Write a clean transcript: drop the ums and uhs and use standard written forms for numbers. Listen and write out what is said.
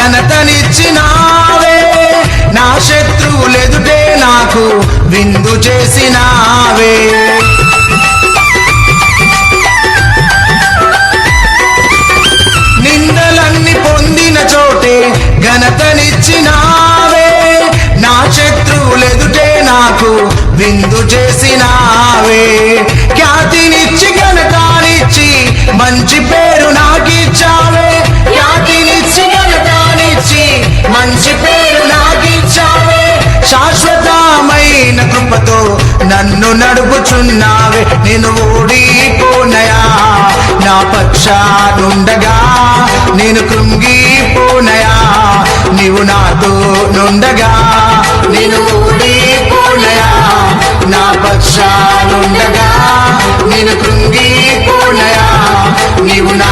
ఘనతనిచ్చినావే, నా శత్రువులెదుటే నాకు విందు చేసినావే. నిందలన్నీ పొందిన చోటే ఘనతనిచ్చినావే, నా శత్రువులెదుటే నాకు విందు చేసినావే. ఖ్యాతినిచ్చి ఘనతనిచ్చి మంచి పేరు నాకిచ్చావే, ఖ్యాతినిచ్చి ఘనతనిచ్చి మంచి పేరు నాకిచ్చావే. శాశ్వతమైన కృపతో నన్ను నడుపుచున్నావే, నేను ఓడిపోనయా నా పక్షానుండగా, నేను కృంగిపోనయా నీవు నాతో నుండగా. నేను ఓడిపోనయా నా పక్షానుండగా, నేను కృంగిపోనయా నీవు నా